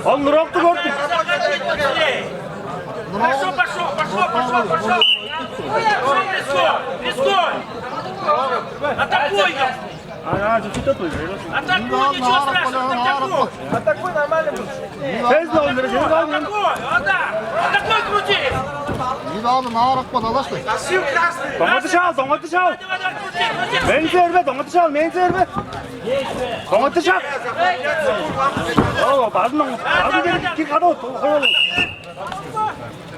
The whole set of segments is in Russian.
Он нуровку гордый. Пошел. Рискуй. Атакуй. Атакуй, ничего страшного. Атакуй нормально. Атакуй, крути. Доңаты шал. Мені зербе, доңаты шал. Доңаты шал. Бадың ки қадау.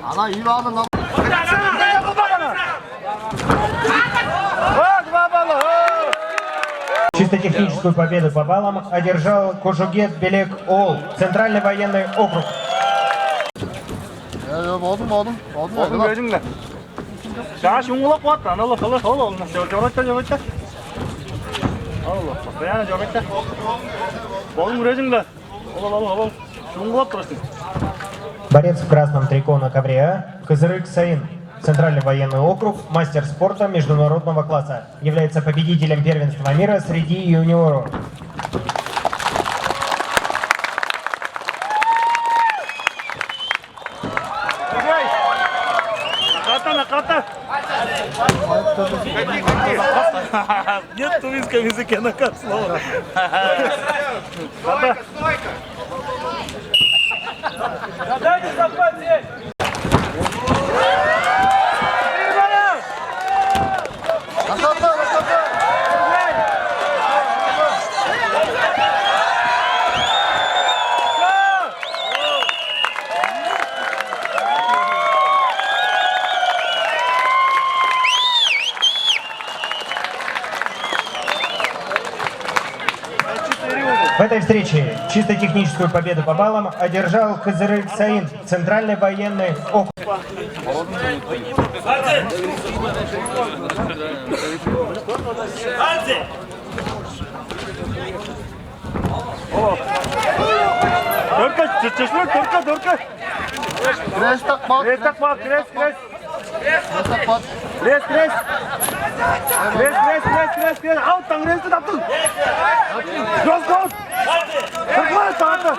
Ана үйбағын Чисто техническую победу по баллам одержал Кожугет Белек Ол, Центральный военный округ. Болдым. Өзіңді. Жаңа шуңғылап қуатты. Аналы қылы. Жоғайтта. Постоянно жоғайтта. Болдың өзіңді. Ол. Шуңғылап тұрасың. Борец в красном трико на ковре А, Кызырык Саин, Центральный военный округ, мастер спорта международного класса. Является победителем первенства мира среди юниоров. Наката. Нет в тувинском языке накат слова. Дайте захват здесь. В этой встрече чисто техническую победу по баллам одержал Кызырык Саин, Центральный военный округ. Дөрка. Крест такпат. Ауттан кресті таптың. Жоз. Тұрғай сағаты.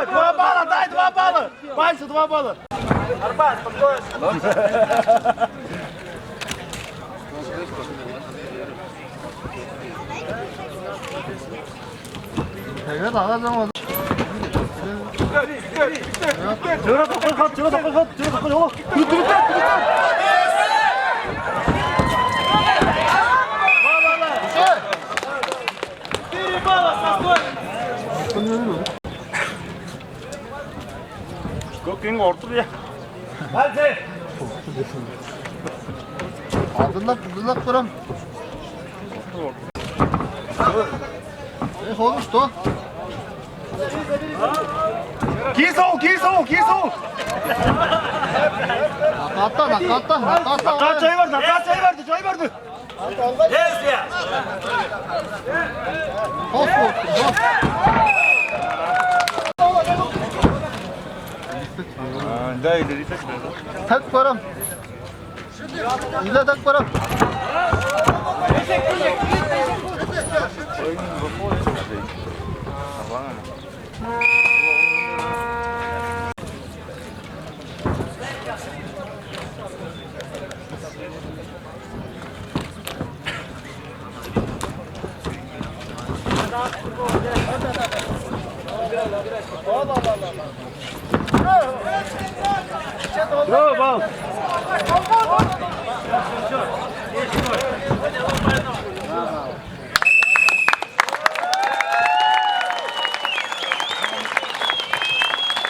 Два балла, дай 2 балла. Байсы 2 балла. Арбат, спокойно. Көкең ортыр я. Адылап көрем. Ходу что? Кисол. Накатта. Накат чай барды. Так көрем. Иле так көрем. Браво!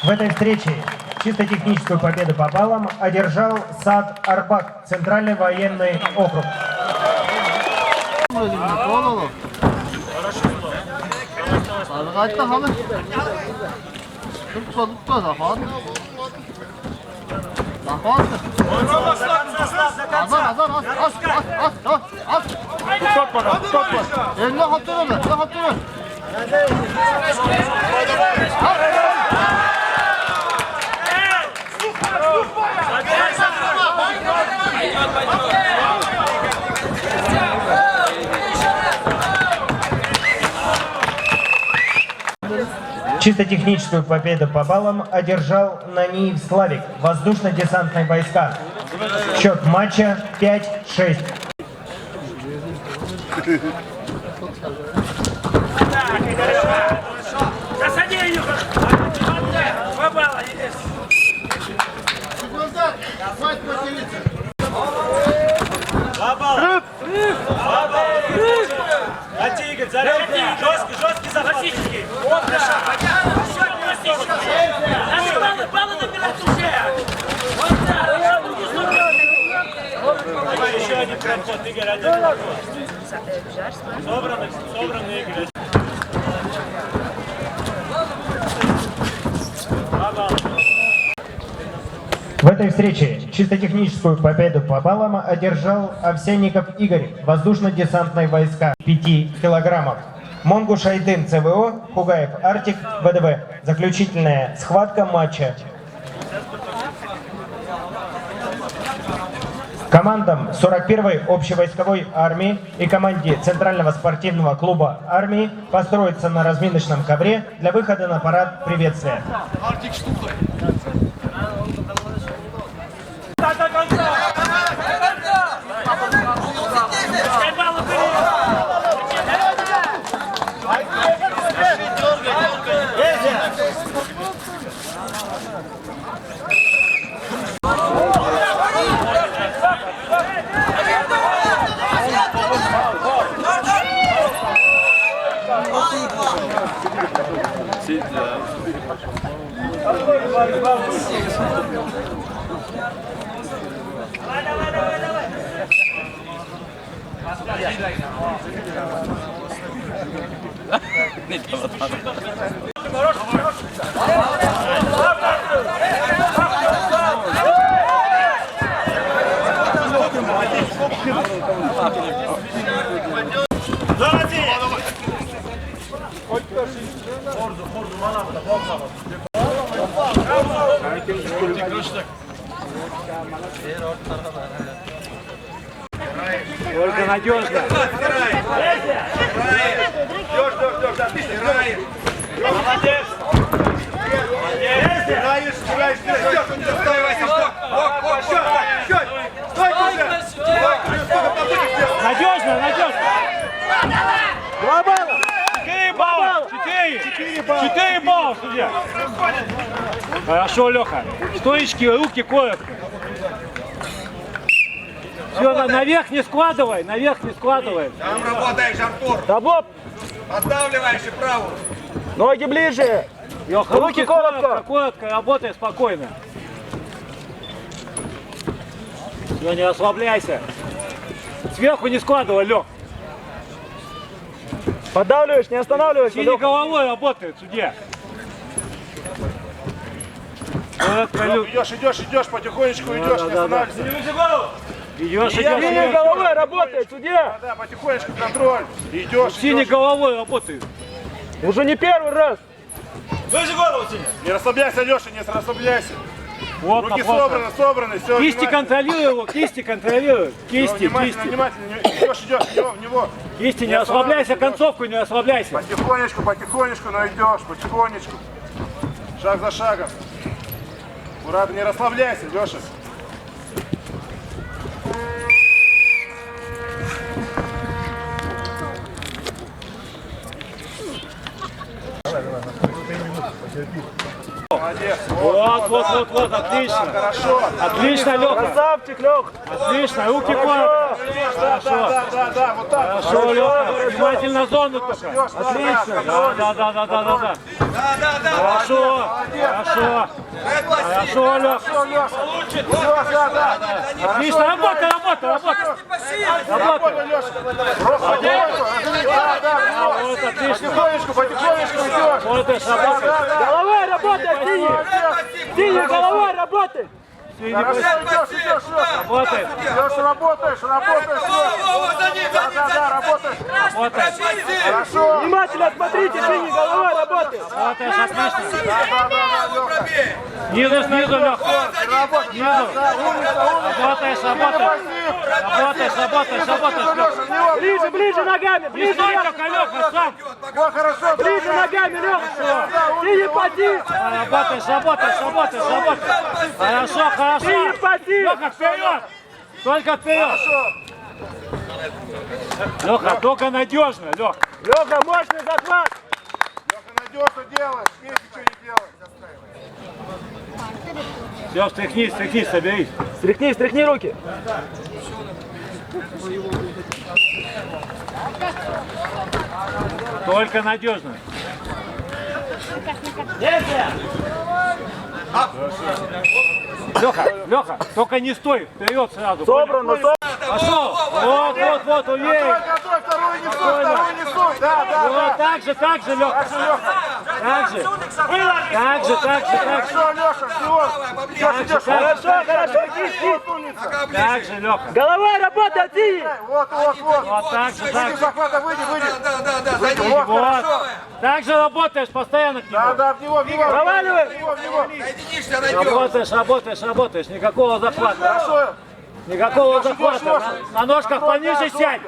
В этой встрече чисто техническую победу по баллам одержал Сад Арбак, Центральный военный округ. Kayıtta halı. Tutma Zafan. Zafan. Az. Tut bakalım, tut bakalım. Eline haptırın. Чисто техническую победу по баллам одержал Наниев Славик, воздушно-десантные войска. Счет матча 5-6. Засади ее! 2 балла, Игорь, заряди! Жесткий захват! Классический! Баллы набирать уже! Вот так! Давай еще один проход, Игорь, один проход. Собранный, Игорь. В этой встрече чисто техническую победу по баллам одержал Овсянников Игорь, воздушно-десантные войска 5 килограммов. Монгуш Айдын ЦВО, Хугаев Артик ВДВ. Заключительная схватка матча. Командам 41-й общевойсковой армии и команде Центрального спортивного клуба армии построиться на разминочном ковре для выхода на парад приветствия. Только надежно. Молодец. Надежно. 2 балла. 4 балла. 4 балла, судья. Хорошо, Леха. Стоечки, руки коротко. Все, наверх не складывай, Там работаешь, Артур. Табоп, Отдавливаешь и правую. ноги ближе. Леха, руки коротко, работай спокойно. Все, не расслабляйся. Сверху не складывай, Лех. Поддавливаешь, не останавливайся. Синей головой работает, судья. Идешь, потихонечку идешь, не останавливайся. Идешь. Синей головой работает, судья. Да, потихонечку контроль. Идешь. Синей головой работает. Уже не первый раз. Выше голову, Синий. Не расслабляйся, Леша, не расслабляйся. Плотно, Руки собраны, все. Кисти контролируй его, кисти. Внимательно, идешь, в него. Кисти, не расслабляйся, концовку не расслабляйся. Потихонечку, но идешь, потихонечку. Шаг за шагом. Аккуратно, не расслабляйся, Леша. Молодец. Вот, отлично. Хорошо. Отлично, Леха. Красавчик, Лех. Отлично, руки коротко. Да, вот так. Хорошо, Леха. Внимательно зону только. Отлично. Да. Хорошо, Леха. Отлично, работа. Работай, Леша. Просто да, Вот, отлично. потихонечку идешь. Работаешь, работаешь. Головой работай, синий. Синий, головой работай. Хорошо, идешь, Леша. Работай. Леша, работаешь, да, работаешь. Работай. Хорошо. Внимательно смотрите, синий, головой работай. Работаешь, отлично. Да, Леха. Снизу, Леха. Снизу. Работаешь, работаешь. Работаешь. Леша, Ближе ногами, ближе, Леха, сам. вот, хорошо. Ближе ногами, Леха. Синий, поди. Работаешь. Хорошо. Синий, поди. Леха, вперед. Только вперед. Леха, только надежно, Леха. Леха, мощный захват. Леха, надежно делаешь, вместе что не делаешь. Все, стряхнись, соберись. Стряхни руки. Только надежно. Леха, только не стой, вперед сразу. Собрано. Пошел. Вот, уверен. Готовь, вторую несу. Да. Вот, так же, Леха. Так же. Хорошо, Леша, идешь. Хорошо, так же, Леха. Головой работай, ты. Вот. Вот так же. Выйди, захвата, выйди. Да, зайди. Вот, Вот. хорошо. Так же работаешь постоянно к нему. Да, в него. Проваливай. В него. Соединишься, найдешь. Работаешь. Никакого захвата. Хорошо. Никакого захвата. На ножках пониже сядь.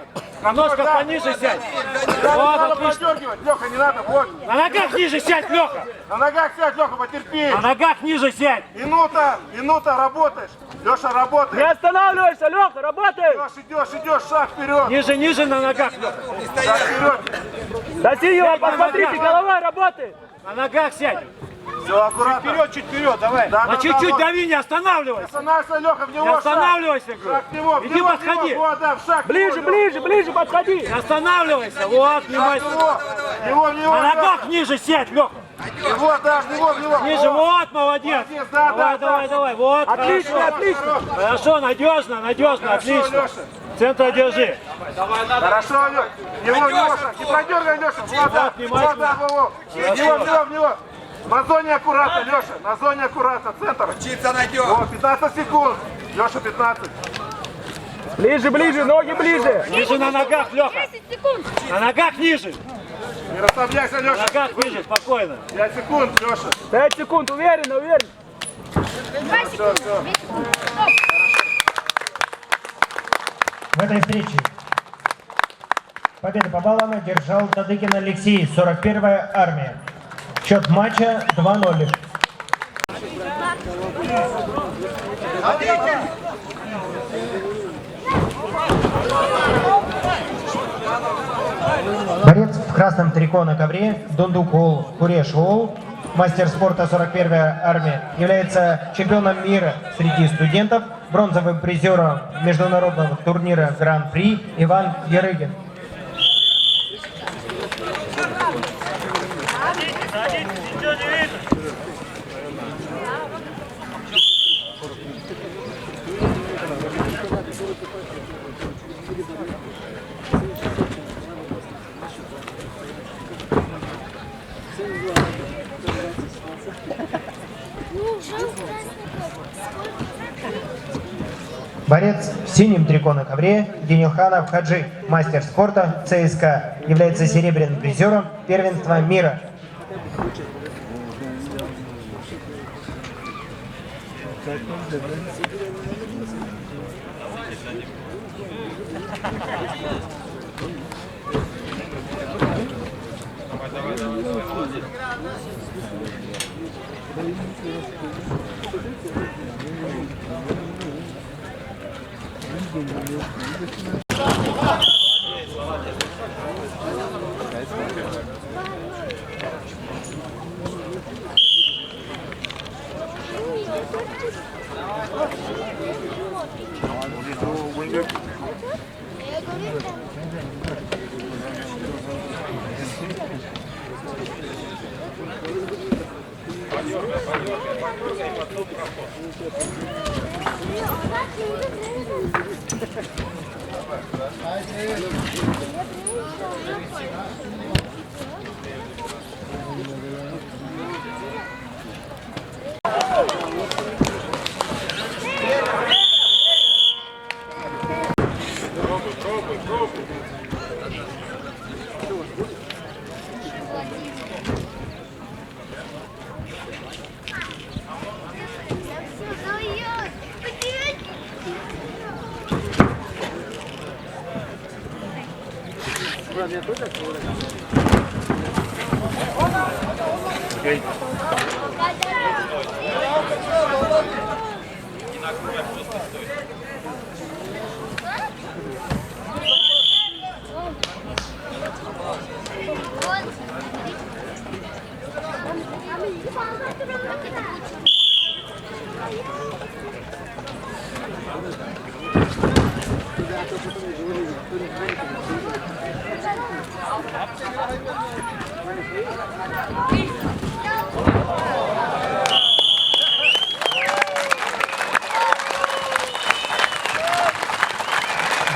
На ножках пониже сядь. Вот, Надо отлично. подергивать, Леха, не надо, вот. На ногах ниже сядь, Леха. На ногах сядь, Леха, потерпи. На ногах ниже сядь. Минута, работаешь. Леша, работай. останавливайся, Леха, работай. Идешь, шаг вперед. Ниже на ногах, Леха. Шаг вперед. До синего, посмотрите, головой работай. На ногах сядь. Все, аккуратно. Чуть вперед, давай. Да, чуть-чуть вот. дави, не останавливайся. Останавливайся, Леха, в него Не шаг. останавливайся, говорю. Шаг в него, Иди подходи. Вот, да, в шаг. Ближе, подходи. Не останавливайся, вот, внимательно. В него. На ногах ниже сядь, Леха. Его, да, в него. Ниже, вот, молодец. Молодец, да. Давай, вот. Отлично. Хорошо, надежно, отлично. Леша. Центр держи. Хорошо, Леша. В него, шаг. Не продергай, Леша. Вот, внимательно. В него. На зоне аккуратно, Леша. На зоне аккуратно. Центр. Учиться найдешь. Вот, 15 секунд. Леша, 15. Ближе, ноги ближе. Ниже на ногах, Леха. 10 секунд. На ногах ниже. Не расслабляйся, На Леша. ногах ниже, спокойно. 5 секунд, Леша. 5 секунд, уверенно. 2 секунды. 2 секунды. Стоп. В этой встрече победу по баллам одержал Тадыкин Алексей, 41-я армия. Счет матча 2-0. Борец в красном трико на ковре Дондукол Курешол, мастер спорта 41-я армия, является чемпионом мира среди студентов, бронзовым призером международного турнира Гран-при Иван Ярыгин. Борец в синем трико на ковре Денилханов Хаджи, мастер спорта ЦСКА, является серебряным призером первенства мира.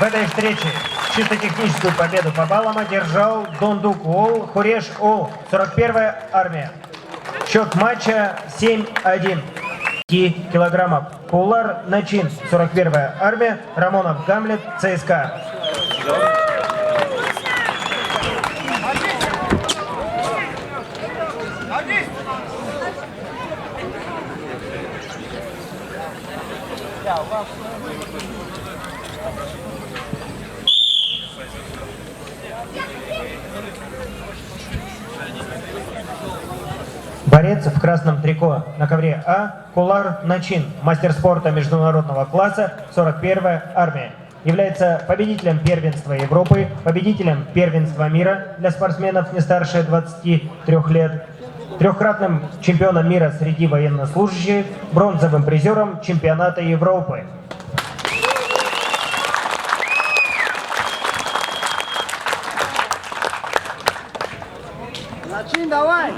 В этой встрече чисто техническую победу по баллам одержал Дондук Ол, Хуреш Ол, 41-я армия. Счет матча 7-1. 5 килограммов. Кулар Начин, 41-я армия. Рамонов Гамлет, ЦСКА. Борец в красном трико на ковре А, Кулар Начин, мастер спорта международного класса, 41-я армия. Является победителем первенства Европы, победителем первенства мира для спортсменов не старше 23 лет, трехкратным чемпионом мира среди военнослужащих, бронзовым призером чемпионата Европы. Начин, давай!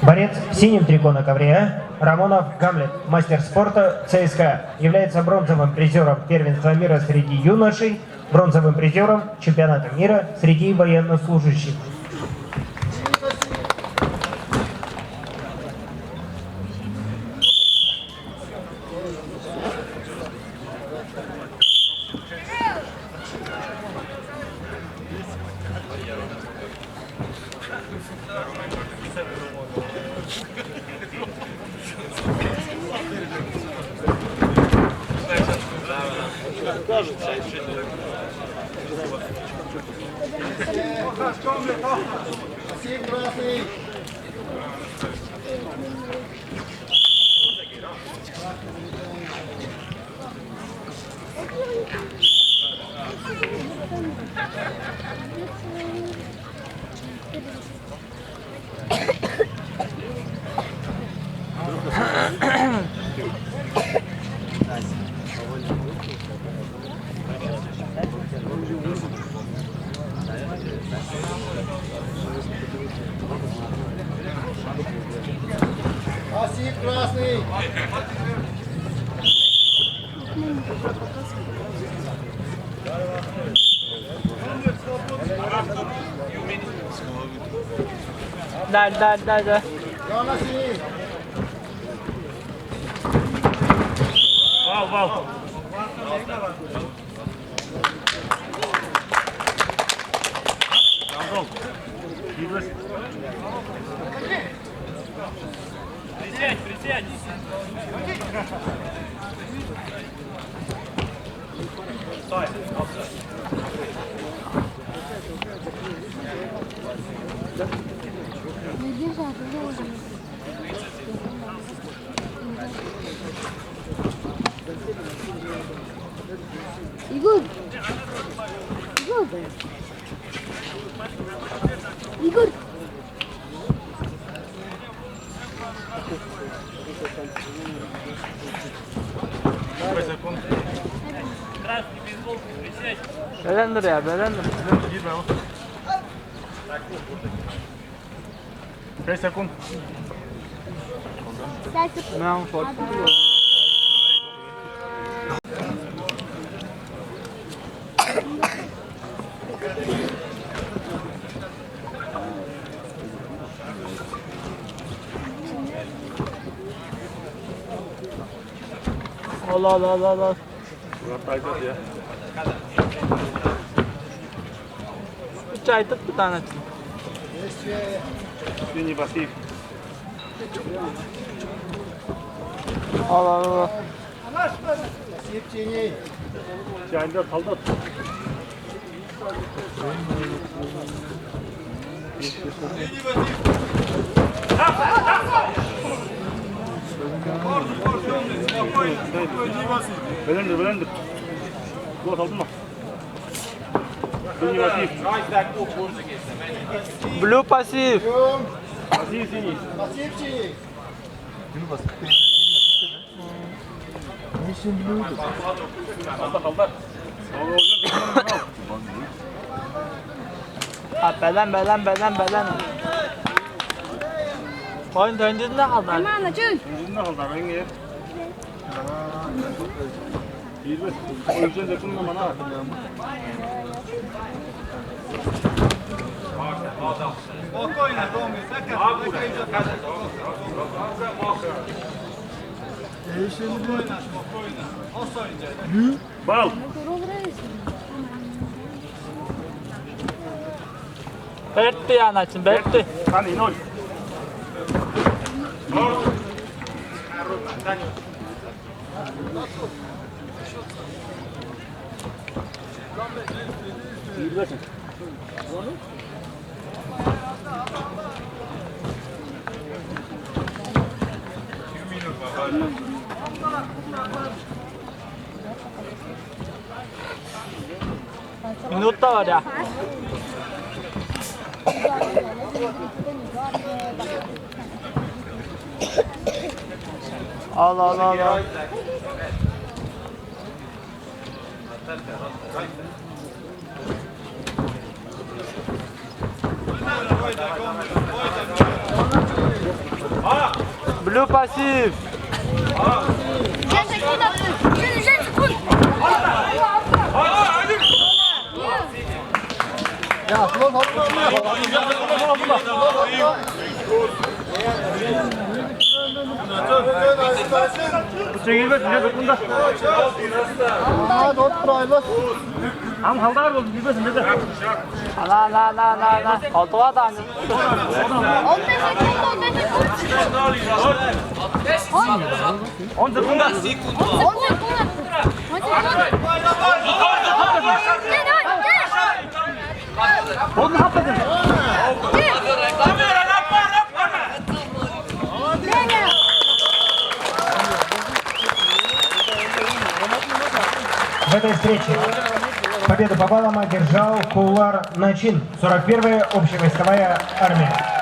Борец в синем трико на ковре А, Рамонов Гамлет, мастер спорта ЦСКА, является бронзовым призером первенства мира среди юношей, бронзовым призером чемпионата мира среди военнослужащих. Асик красный! Дай. Яна синий! Вал. Присядь. Стой. Игорь! Игорь! Belender ya. 5 секунд. 5 секунд. Allah Allah Allah Allah. Murat Aydın ya. 3 ay tut bir tane. Синий басив. Allah Allah. Асип синий. Çayında kaldı. Belendir. Gol aldın mı? Синий басив. Blue pasif. Басив синий. Асип синий. Kaldı. Ha belen. Oyun döndüğünde kaldı. Tamam Cün. Yüzünde kaldı. Ben gel. İyi be. O yüzden dokunma bana. Bal. Bertti yani açın, Bertti. Hani inol. Minut da var ya. Allah. Blue pasif. Sen sekund attın. Sen sekund. Ya slow hopla. Çekilmez. Ne dokunda? Aa, dört burayla. Ham haldar oldu. Bilmesin ne de. La. Koltuğa da. 15 sekund. 10 sekund. 10 sekund. 10 Onu hapladın. В этой встрече победу по баллам одержал Кулар Начин, 41-я общевойсковая армия.